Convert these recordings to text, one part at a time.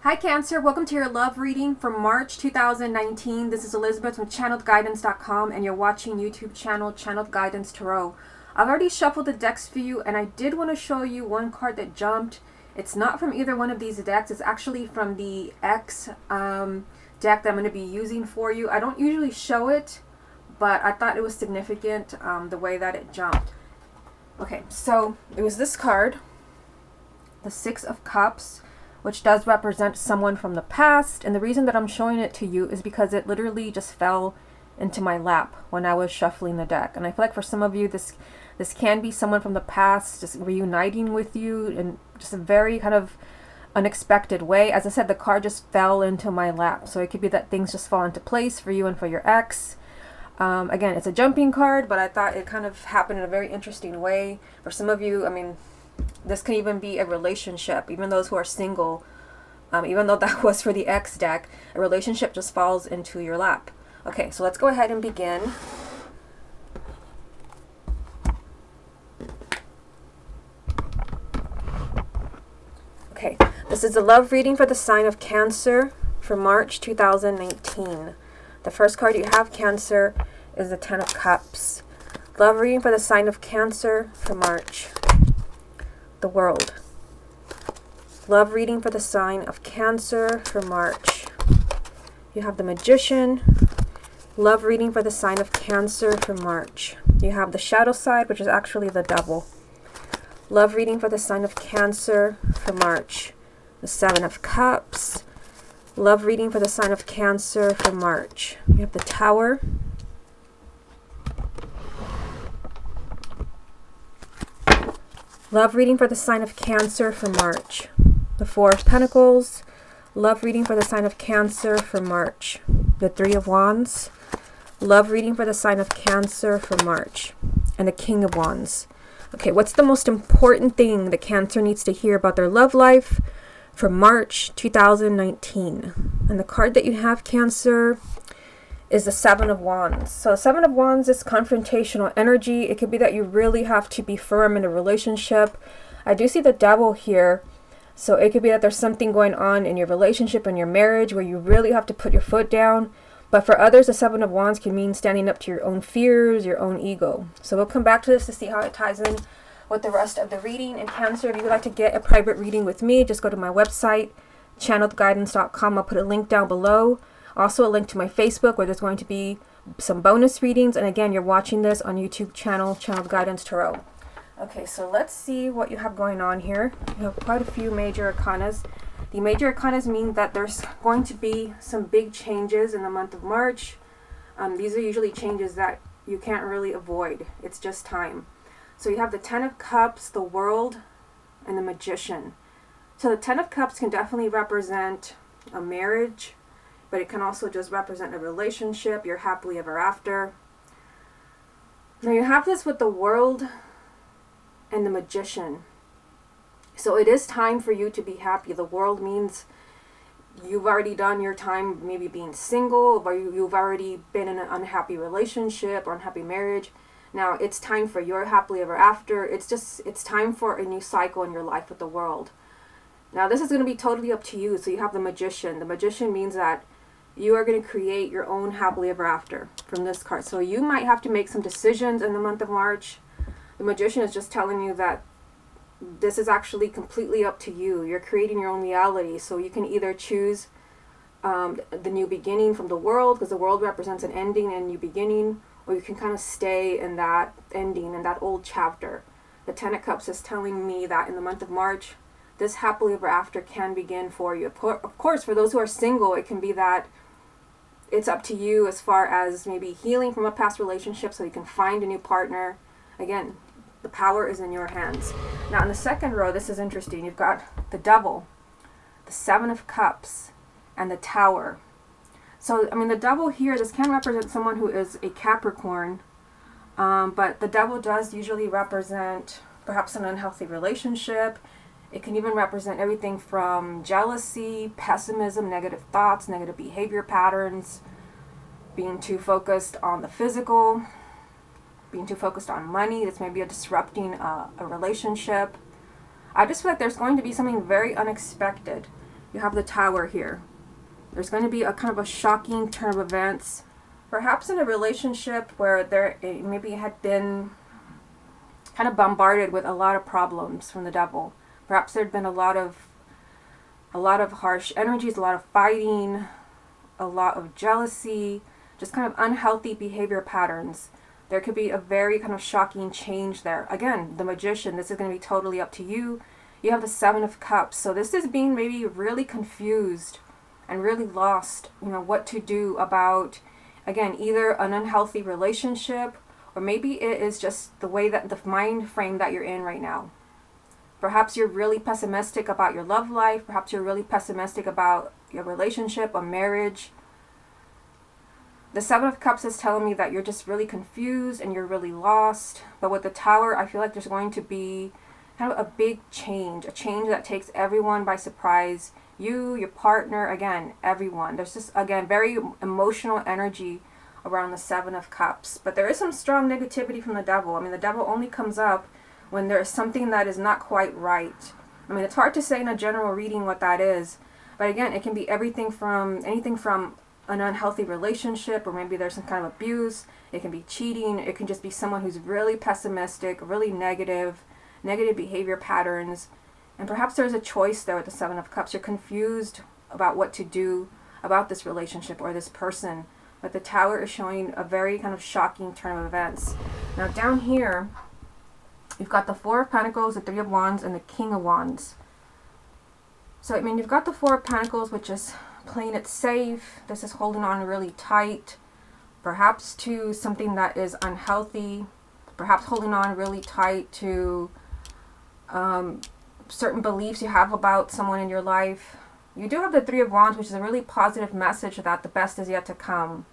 Hi Cancer, welcome to your love reading for March 2019. This is Elizabeth from ChannelledGuidance.com and you're watching YouTube channel Channeled Guidance Tarot. I've already shuffled the decks for you and I did want to show you one card that jumped. It's not from either one of these decks, it's actually from the X deck that I'm going to be using for you. I don't usually show it, but I thought it was significant the way that it jumped. Okay, so it was this card, the Six of Cups, which does represent someone from the past. And the reason that I'm showing it to you is because it literally just fell into my lap when I was shuffling the deck. And I feel like for some of you, this can be someone from the past just reuniting with you in just a very kind of unexpected way. As I said, the card just fell into my lap. So it could be that things just fall into place for you and for your ex. Again, it's a jumping card, but I thought it kind of happened in a very interesting way. For some of you, I mean, this can even be a relationship, even those who are single. Even though that was for the X deck, a relationship just falls into your lap. Okay, so let's go ahead and begin. Okay, this is a love reading for the sign of Cancer for March 2019. The first card you have, Cancer, is the Ten of Cups. Love reading for the sign of Cancer for March. The World. Love reading for the sign of Cancer for March. You have the Magician. Love reading for the sign of Cancer for March. You have the shadow side, which is actually the Devil. Love reading for the sign of Cancer for March. The Seven of Cups. Love reading for the sign of Cancer for March. You have the Tower. Love reading for the sign of Cancer for March. The Four of Pentacles. Love reading for the sign of Cancer for March. The Three of Wands. Love reading for the sign of Cancer for March. And the King of Wands. Okay, what's the most important thing that Cancer needs to hear about their love life for March 2019? And the card that you have, Cancer, is the Seven of Wands. So Seven of Wands is confrontational energy. It could be that you really have to be firm in a relationship. I do see the Devil here. So it could be that there's something going on in your relationship and your marriage where you really have to put your foot down. But for others, the Seven of Wands can mean standing up to your own fears, your own ego. So we'll come back to this to see how it ties in with the rest of the reading. And Cancer, if you would like to get a private reading with me, just go to my website, channeledguidance.com. I'll put a link down below. Also a link to my Facebook where there's going to be some bonus readings. And again, you're watching this on YouTube channel, Channeled Guidance Tarot. Okay, so let's see what you have going on here. You have quite a few major arcanas. The major arcanas mean that there's going to be some big changes in the month of March. These are usually changes that you can't really avoid. It's just time. So you have the Ten of Cups, the World, and the Magician. So the Ten of Cups can definitely represent a marriage, but it can also just represent a relationship, you're happily ever after. Now you have this with the World and the Magician. So it is time for you to be happy. The World means you've already done your time maybe being single, or you've already been in an unhappy relationship or unhappy marriage. Now it's time for your happily ever after. It's time for a new cycle in your life with the World. Now this is going to be totally up to you. So you have the Magician. The Magician means that you are going to create your own happily ever after from this card. So you might have to make some decisions in the month of March. The Magician is just telling you that this is actually completely up to you. You're creating your own reality. So you can either choose the new beginning from the World, because the World represents an ending and a new beginning, or you can kind of stay in that ending, in that old chapter. The Ten of Cups is telling me that in the month of March, this happily ever after can begin for you. Of course, for those who are single, it can be that it's up to you as far as maybe healing from a past relationship so you can find a new partner. Again, the power is in your hands. Now in the second row, this is interesting. You've got the Devil, the Seven of Cups, and the Tower. So, I mean, the Devil here, this can represent someone who is a Capricorn, but the Devil does usually represent perhaps an unhealthy relationship. It can even represent everything from jealousy, pessimism, negative thoughts, negative behavior patterns, being too focused on the physical, being too focused on money. This may be disrupting a relationship. I just feel like there's going to be something very unexpected You have the Tower here. There's going to be a kind of a shocking turn of events, perhaps in a relationship where there maybe had been kind of bombarded with a lot of problems from the devil. Perhaps there'd been a lot of harsh energies, a lot of fighting, a lot of jealousy, just kind of unhealthy behavior patterns. There could be a very kind of shocking change there. Again, the Magician, this is going to be totally up to you. You have the Seven of Cups. So this is being maybe really confused and really lost, what to do about, again, either an unhealthy relationship, or maybe it is just the way that the mind frame that you're in right now. Perhaps you're really pessimistic about your love life. Perhaps you're really pessimistic about your relationship or marriage. The Seven of Cups is telling me that you're just really confused and you're really lost. But with the Tower, I feel like there's going to be kind of a big change, a change that takes everyone by surprise. You, your partner, again, everyone. There's just, again, very emotional energy around the Seven of Cups. But there is some strong negativity from the devil. I mean, the devil only comes up when there is something that is not quite right. I mean, it's hard to say in a general reading what that is. But again, it can be anything from an unhealthy relationship, or maybe there's some kind of abuse. It can be cheating. It can just be someone who's really pessimistic, really negative behavior patterns. And perhaps there's a choice there with the Seven of Cups. You're confused about what to do about this relationship or this person. But the Tower is showing a very kind of shocking turn of events. Now down here, you've got the Four of Pentacles, the Three of Wands, and the King of Wands. So, I mean, you've got the Four of Pentacles, which is playing it safe. This is holding on really tight, perhaps to something that is unhealthy, perhaps holding on really tight to certain beliefs you have about someone in your life. You do have the Three of Wands, which is a really positive message that the best is yet to come.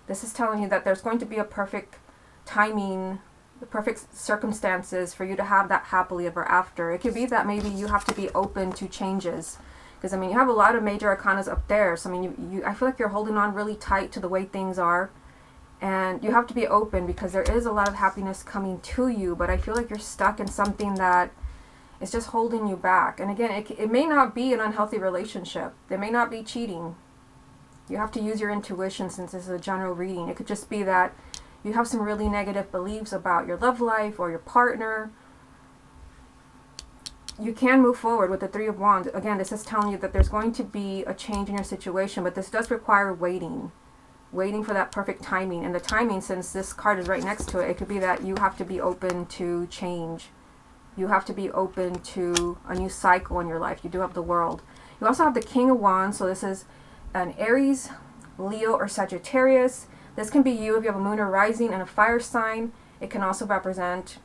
This is telling you that there's going to be a perfect timing, the perfect circumstances for you to have that happily ever after. It could be that maybe you have to be open to changes. Because, I mean, you have a lot of major arcanas up there. So, I mean, I feel like you're holding on really tight to the way things are. And you have to be open because there is a lot of happiness coming to you. But I feel like you're stuck in something that is just holding you back. And again, it may not be an unhealthy relationship. There may not be cheating. You have to use your intuition since this is a general reading. It could just be that you have some really negative beliefs about your love life or your partner. You can move forward with the Three of Wands. Again, this is telling you that there's going to be a change in your situation, but this does require waiting for that perfect timing. And the timing, since this card is right next to it, it could be that you have to be open to change. You have to be open to a new cycle in your life. You do have the World. You also have the King of Wands. So this is an Aries, Leo, or Sagittarius. This can be you if you have a moon or rising and a fire sign. It can also represent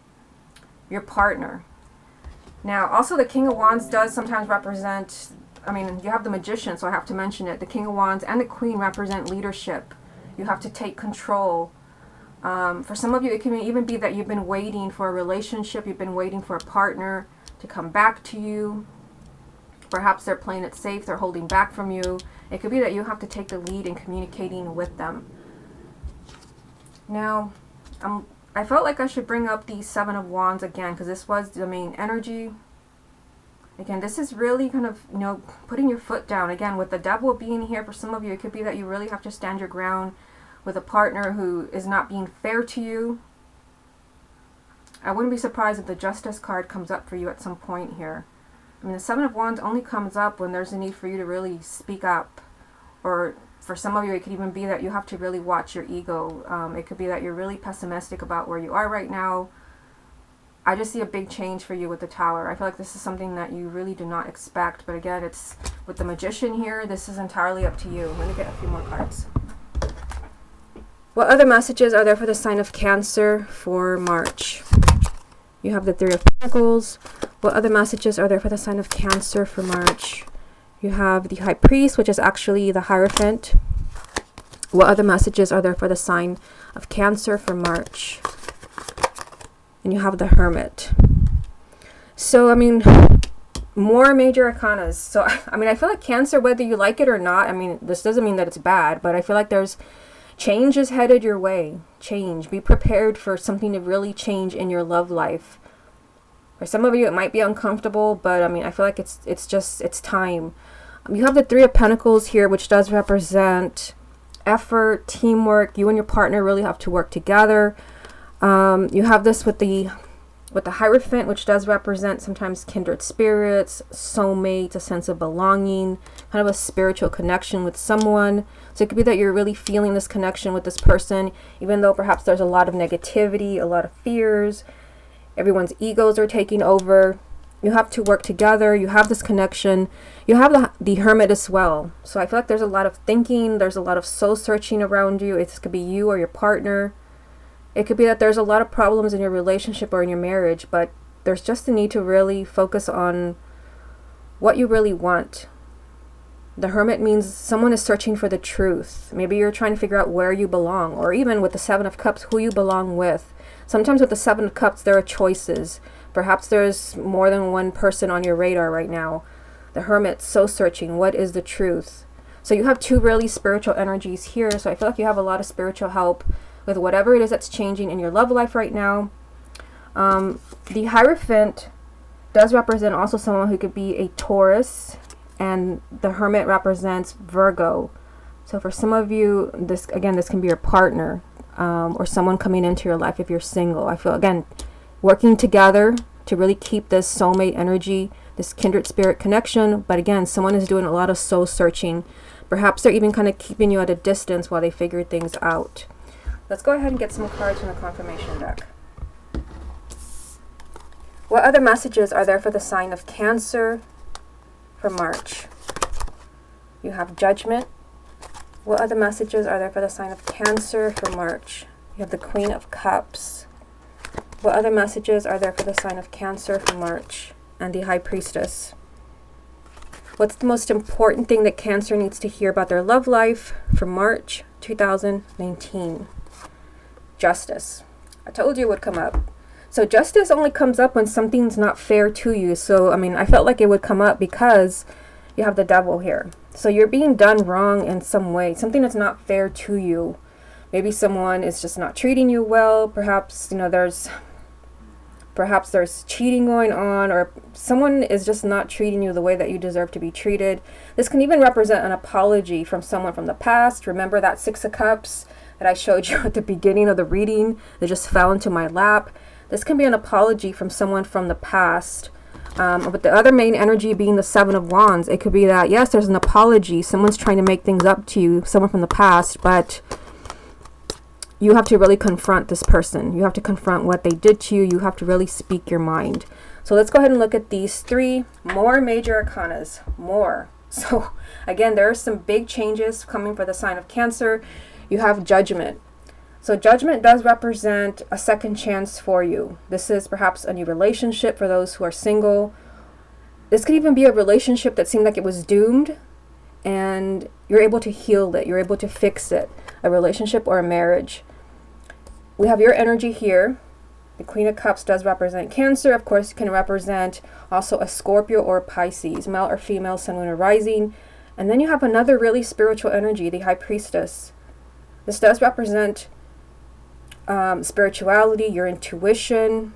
your partner. Now, also the King of Wands does sometimes represent, I mean, you have the Magician, so I have to mention it. The King of Wands and the Queen represent leadership. You have to take control. For some of you, it can even be that you've been waiting for a relationship. You've been waiting for a partner to come back to you. Perhaps they're playing it safe. They're holding back from you. It could be that you have to take the lead in communicating with them. Now, I felt like I should bring up the Seven of Wands again because this was the main energy. Again, this is really kind of, putting your foot down. Again, with the Devil being here, for some of you, it could be that you really have to stand your ground with a partner who is not being fair to you. I wouldn't be surprised if the Justice card comes up for you at some point here. I mean, the Seven of Wands only comes up when there's a need for you to really speak up. Or for some of you, it could even be that you have to really watch your ego. It could be that you're really pessimistic about where you are right now. I just see a big change for you with the Tower. I feel like this is something that you really do not expect. But again, it's with the Magician here, this is entirely up to you. Let me get a few more cards. What other messages are there for the sign of Cancer for March? You have the Three of Pentacles. What other messages are there for the sign of Cancer for March? You have the High Priest, which is actually the Hierophant. What other messages are there for the sign of Cancer for March? And you have the Hermit. So, I mean, more major arcanas. So, I mean, I feel like Cancer, whether you like it or not, I mean, this doesn't mean that it's bad, but I feel like there's change is headed your way. Change. Be prepared for something to really change in your love life. For some of you, it might be uncomfortable, but I mean, I feel like it's time. You have the Three of Pentacles here, which does represent effort, teamwork. You and your partner really have to work together. You have this with the Hierophant, which does represent sometimes kindred spirits, soulmate, a sense of belonging, kind of a spiritual connection with someone. So it could be that you're really feeling this connection with this person, even though perhaps there's a lot of negativity, a lot of fears. Everyone's egos are taking over. You have to work together. You have this connection. You have the Hermit as well. So I feel like there's a lot of thinking. There's a lot of soul searching around you. It could be you or your partner. It could be that there's a lot of problems in your relationship or in your marriage, but there's just a need to really focus on what you really want. The Hermit means someone is searching for the truth. Maybe you're trying to figure out where you belong, or even with the Seven of Cups, who you belong with. Sometimes with the Seven of Cups, there are choices. Perhaps there's more than one person on your radar right now. The Hermit's so searching. What is the truth? So you have two really spiritual energies here. So I feel like you have a lot of spiritual help with whatever it is that's changing in your love life right now. The Hierophant does represent also someone who could be a Taurus, and the Hermit represents Virgo. So for some of you, this can be your partner, or someone coming into your life if you're single. I feel, again, working together to really keep this soulmate energy, this kindred spirit connection. But again, someone is doing a lot of soul searching. Perhaps they're even kind of keeping you at a distance while they figure things out. Let's go ahead and get some cards from the confirmation deck. What other messages are there for the sign of Cancer for March? You have Judgment. What other messages are there for the sign of Cancer for March? You have the Queen of Cups. What other messages are there for the sign of Cancer for March? And the High Priestess. What's the most important thing that Cancer needs to hear about their love life for March 2019? Justice. I told you it would come up. So justice only comes up when something's not fair to you. So, I mean, I felt like it would come up because you have the Devil here. So you're being done wrong in some way. Something that's not fair to you. Maybe someone is just not treating you well. Perhaps, you know, there's cheating going on, or someone is just not treating you the way that you deserve to be treated. This can even represent an apology from someone from the past. Remember that Six of Cups that I showed you at the beginning of the reading that just fell into my lap? This can be an apology from someone from the past. But the other main energy being the Seven of Wands, it could be that, yes, there's an apology. Someone's trying to make things up to you, someone from the past, but you have to really confront this person. You have to confront what they did to you. You have to really speak your mind. So let's go ahead and look at these three more major arcanas. More. So again, there are some big changes coming for the sign of Cancer. You have Judgment. So Judgment does represent a second chance for you. This is perhaps a new relationship for those who are single. This could even be a relationship that seemed like it was doomed, and you're able to heal it. You're able to fix it. A relationship or a marriage. We have your energy here. The Queen of Cups does represent Cancer. Of course, it can represent also a Scorpio or a Pisces, male or female, sun, moon, or rising. And then you have another really spiritual energy, the High Priestess. This does represent spirituality, your intuition.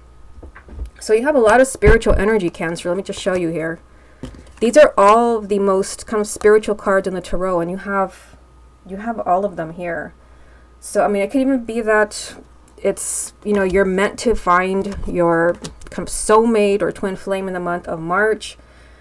So you have a lot of spiritual energy, Cancer. Let me just show you here. These are all the most kind of spiritual cards in the tarot, and you have all of them here. So I mean, it could even be that it's, you know, you're meant to find your kind of soulmate or twin flame in the month of March,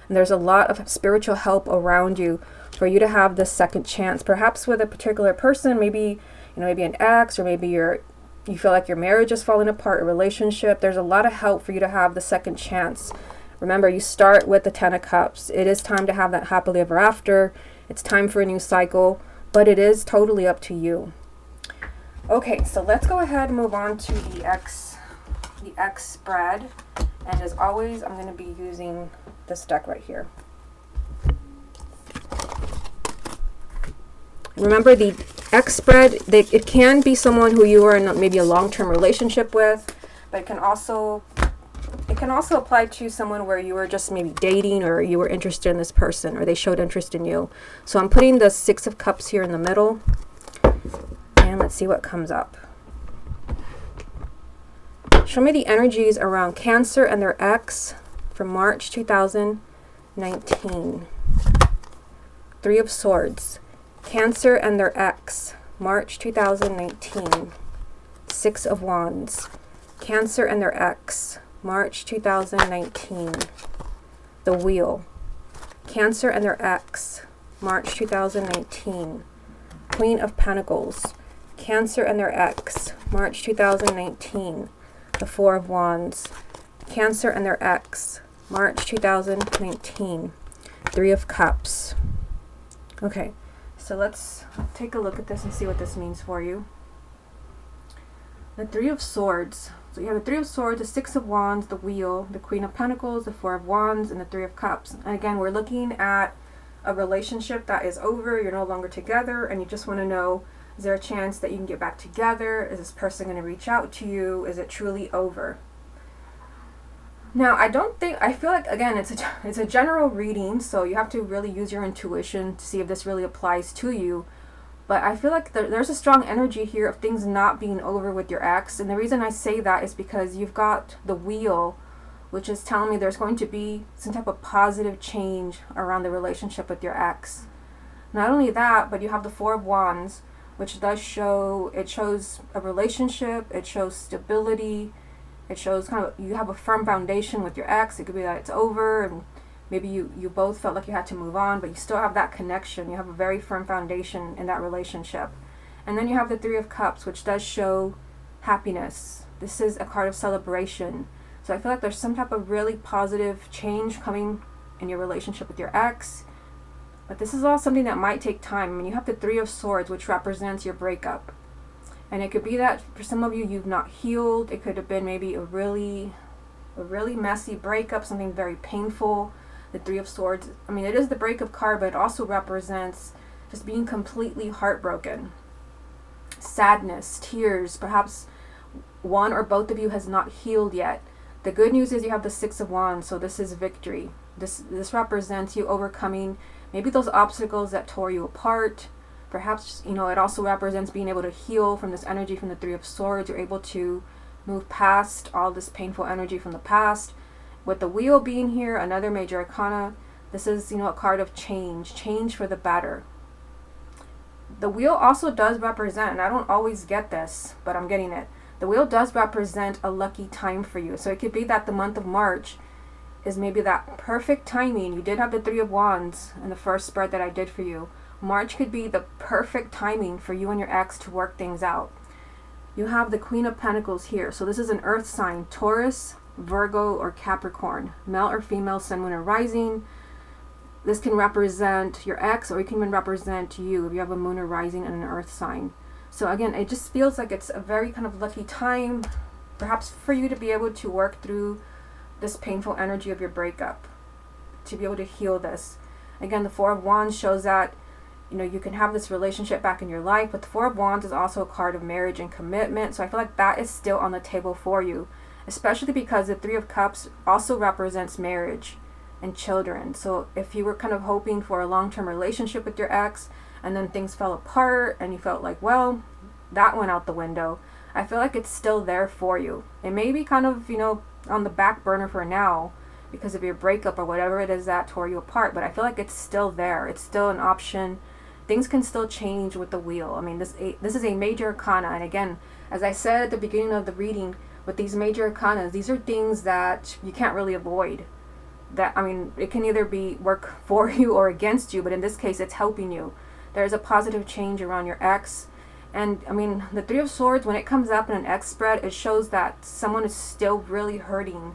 and there's a lot of spiritual help around you for you to have this second chance, perhaps with a particular person. Maybe, you know, maybe an ex, or maybe you feel like your marriage is falling apart, a relationship. There's a lot of help for you to have the second chance. Remember, you start with the Ten of Cups. It is time to have that happily ever after. It's time for a new cycle, but it is totally up to you. Okay, so let's go ahead and move on to the X spread. And as always, I'm going to be using this deck right here. Remember, the X spread, it can be someone who you are in maybe a long-term relationship with, but it can also apply to someone where you were just maybe dating, or you were interested in this person, or they showed interest in you. So I'm putting the Six of Cups here in the middle, and let's see what comes up. Show me the energies around Cancer and their ex for March 2019. Three of Swords, Cancer and their ex, March 2019. Six of Wands, Cancer and their ex, March 2019. The Wheel, Cancer and their ex, March 2019. Queen of Pentacles, Cancer and their ex, March 2019. The Four of Wands, Cancer and their ex, March 2019. Three of Cups. Okay, so let's take a look at this and see what this means for you. The Three of Swords. So you have the Three of Swords, the Six of Wands, the Wheel, the Queen of Pentacles, the Four of Wands, and the Three of Cups. And again, we're looking at a relationship that is over, you're no longer together, and you just want to know, is there a chance that you can get back together? Is this person going to reach out to you? Is it truly over? Now, I feel like, again, it's a general reading, so you have to really use your intuition to see if this really applies to you. But I feel like there's a strong energy here of things not being over with your ex. And the reason I say that is because you've got the Wheel, which is telling me there's going to be some type of positive change around the relationship with your ex. Not only that, but you have the Four of Wands, which does show, it shows a relationship, it shows stability, it shows kind of you have a firm foundation with your ex. It could be that it's over and maybe you both felt like you had to move on, but you still have that connection. You have a very firm foundation in that relationship. And then you have the Three of Cups, which does show happiness. This is a card of celebration. So I feel like there's some type of really positive change coming in your relationship with your ex. But this is all something that might take time. I mean, you have the Three of Swords, which represents your breakup. And it could be that for some of you, you've not healed. It could have been maybe a really messy breakup, something very painful. The Three of Swords, I mean, it is the breakup card, but it also represents just being completely heartbroken. Sadness, tears, perhaps one or both of you has not healed yet. The good news is you have the Six of Wands, so this is victory. This represents you overcoming maybe those obstacles that tore you apart. Perhaps, it also represents being able to heal from this energy from the Three of Swords. You're able to move past all this painful energy from the past. With the Wheel being here, another major arcana, this is, a card of change for the better. The Wheel also does represent, and I don't always get this, but I'm getting it. The Wheel does represent a lucky time for you. So it could be that the month of March is maybe that perfect timing. You did have the Three of Wands in the first spread that I did for you. March could be the perfect timing for you and your ex to work things out. You have the Queen of Pentacles here. So this is an earth sign, Taurus, Virgo, or Capricorn, male or female, sun, moon, or rising. This can represent your ex, or it can even represent you if you have a moon or rising and an earth sign. So again, it just feels like it's a very kind of lucky time, perhaps for you to be able to work through this painful energy of your breakup, to be able to heal this. Again, the Four of Wands shows that you can have this relationship back in your life, but the Four of Wands is also a card of marriage and commitment. So I feel like that is still on the table for you, especially because the Three of Cups also represents marriage and children. So if you were kind of hoping for a long-term relationship with your ex and then things fell apart and you felt like, well, that went out the window, I feel like it's still there for you. It may be kind of, on the back burner for now because of your breakup or whatever it is that tore you apart, but I feel like it's still there. It's still an option. Things can still change with the Wheel. I mean, this is a major arcana, and again, as I said at the beginning of the reading, with these major arcanas, these are things that you can't really avoid. It can either be work for you or against you, but in this case, it's helping you. There's a positive change around your ex. And the Three of Swords, when it comes up in an ex spread, it shows that someone is still really hurting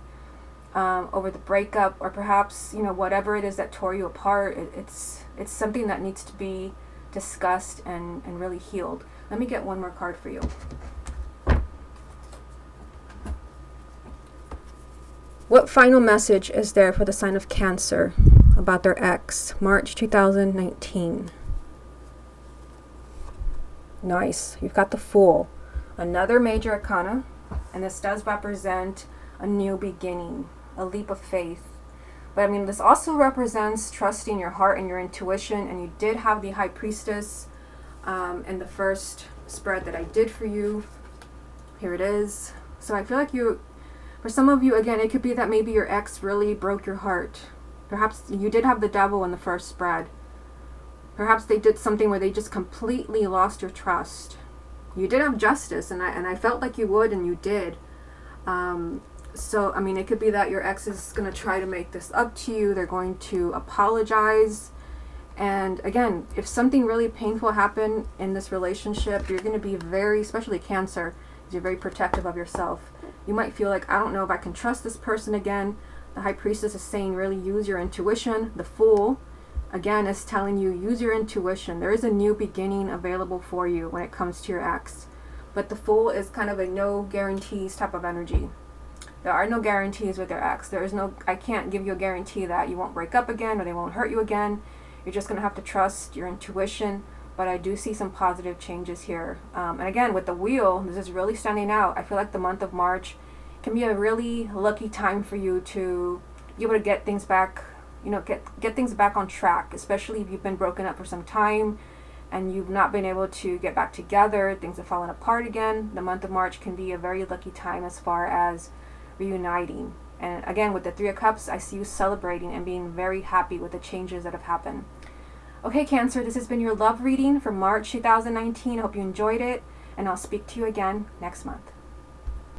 over the breakup, or perhaps, whatever it is that tore you apart. It's something that needs to be discussed and really healed. Let me get one more card for you. What final message is there for the sign of Cancer about their ex, March 2019? Nice. You've got the Fool, another major arcana, and this does represent a new beginning, a leap of faith. But this also represents trusting your heart and your intuition, and you did have the High Priestess in the first spread that I did for you. Here it is. So I feel like for some of you, again, it could be that maybe your ex really broke your heart. Perhaps you did have the Devil in the first spread. Perhaps they did something where they just completely lost your trust. You did have justice, and I felt like you would, and you did. So, I mean, it could be that your ex is going to try to make this up to you. They're going to apologize. And again, if something really painful happened in this relationship, you're going to be very, especially Cancer, because you're very protective of yourself. You might feel like, I don't know if I can trust this person again. The High Priestess is saying really use your intuition. The Fool, again, is telling you use your intuition. There is a new beginning available for you when it comes to your ex. But the Fool is kind of a no guarantees type of energy. There are no guarantees with your ex. There is no, I can't give you a guarantee that you won't break up again or they won't hurt you again. You're just going to have to trust your intuition. But I do see some positive changes here. And again, with the Wheel, this is really standing out. I feel like the month of March can be a really lucky time for you to be able to get things back, you know, get things back on track, especially if you've been broken up for some time and you've not been able to get back together, things have fallen apart again. The month of March can be a very lucky time as far as reuniting. And again, with the Three of Cups, I see you celebrating and being very happy with the changes that have happened. Okay, Cancer, this has been your love reading for March 2019. I hope you enjoyed it, and I'll speak to you again next month.